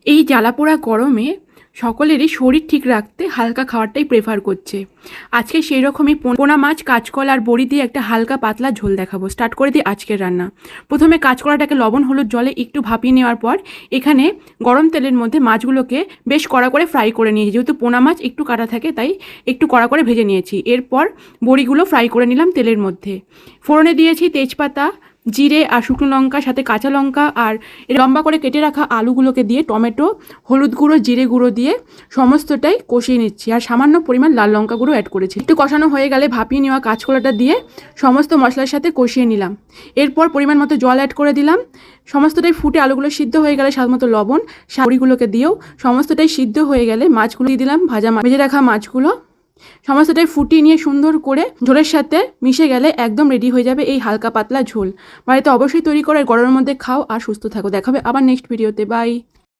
এই জ্বালাপোড়া গরমে সকলেরই শরীর ঠিক রাখতে হালকা খাবারটাই প্রেফার করছে। আজকে সেই রকমই পোনা মাছ, কাঁচকলা আর বড়ি দিয়ে একটা হালকা পাতলা ঝোল দেখাবো। স্টার্ট করে দিই আজকের রান্না। প্রথমে কাঁচকলাটাকে লবণ হলুদ জলে একটু ভাপিয়ে নেওয়ার পর এখানে গরম তেলের মধ্যে মাছগুলোকে বেশ কড়া করে ফ্রাই করে নিয়েছি। যেহেতু পোনা মাছ একটু কাটা থাকে তাই একটু কড়া করে ভেজে নিয়েছি। এরপর বড়িগুলো ফ্রাই করে নিলাম তেলের মধ্যে। ফোড়নে দিয়েছি তেজপাতা, জিরে আর শুকনো লঙ্কা, সাথে কাঁচা লঙ্কা আর লম্বা করে কেটে রাখা আলুগুলোকে দিয়ে টমেটো, হলুদ গুঁড়ো, জিরে গুঁড়ো দিয়ে সমস্তটাই কষিয়ে নিচ্ছি। আর সামান্য পরিমাণ লাল লঙ্কা গুঁড়ো অ্যাড করেছি। একটু কষানো হয়ে গেলে ভাপিয়ে নেওয়া কাঁচকলাটা দিয়ে সমস্ত মশলার সাথে কষিয়ে নিলাম। এরপর পরিমাণ মতো জল অ্যাড করে দিলাম। সমস্তটাই ফুটে আলুগুলো সিদ্ধ হয়ে গেলে স্বাদ মতো লবণ, বড়িগুলোকে দিয়েও সমস্তটাই সিদ্ধ হয়ে গেলে মাছগুলো দিয়ে দিলাম। ভেজে রাখা মাছগুলো সমস্তটাই ফুটিয়ে নিয়ে সুন্দর করে ঝোলের সাথে মিশে গেলে একদম রেডি হয়ে যাবে এই হালকা পাতলা ঝোল। বাড়িতে অবশ্যই তৈরি করে গরমের মধ্যে খাও আর সুস্থ থাকো। দেখা হবে আবার নেক্সট ভিডিওতে। বাই।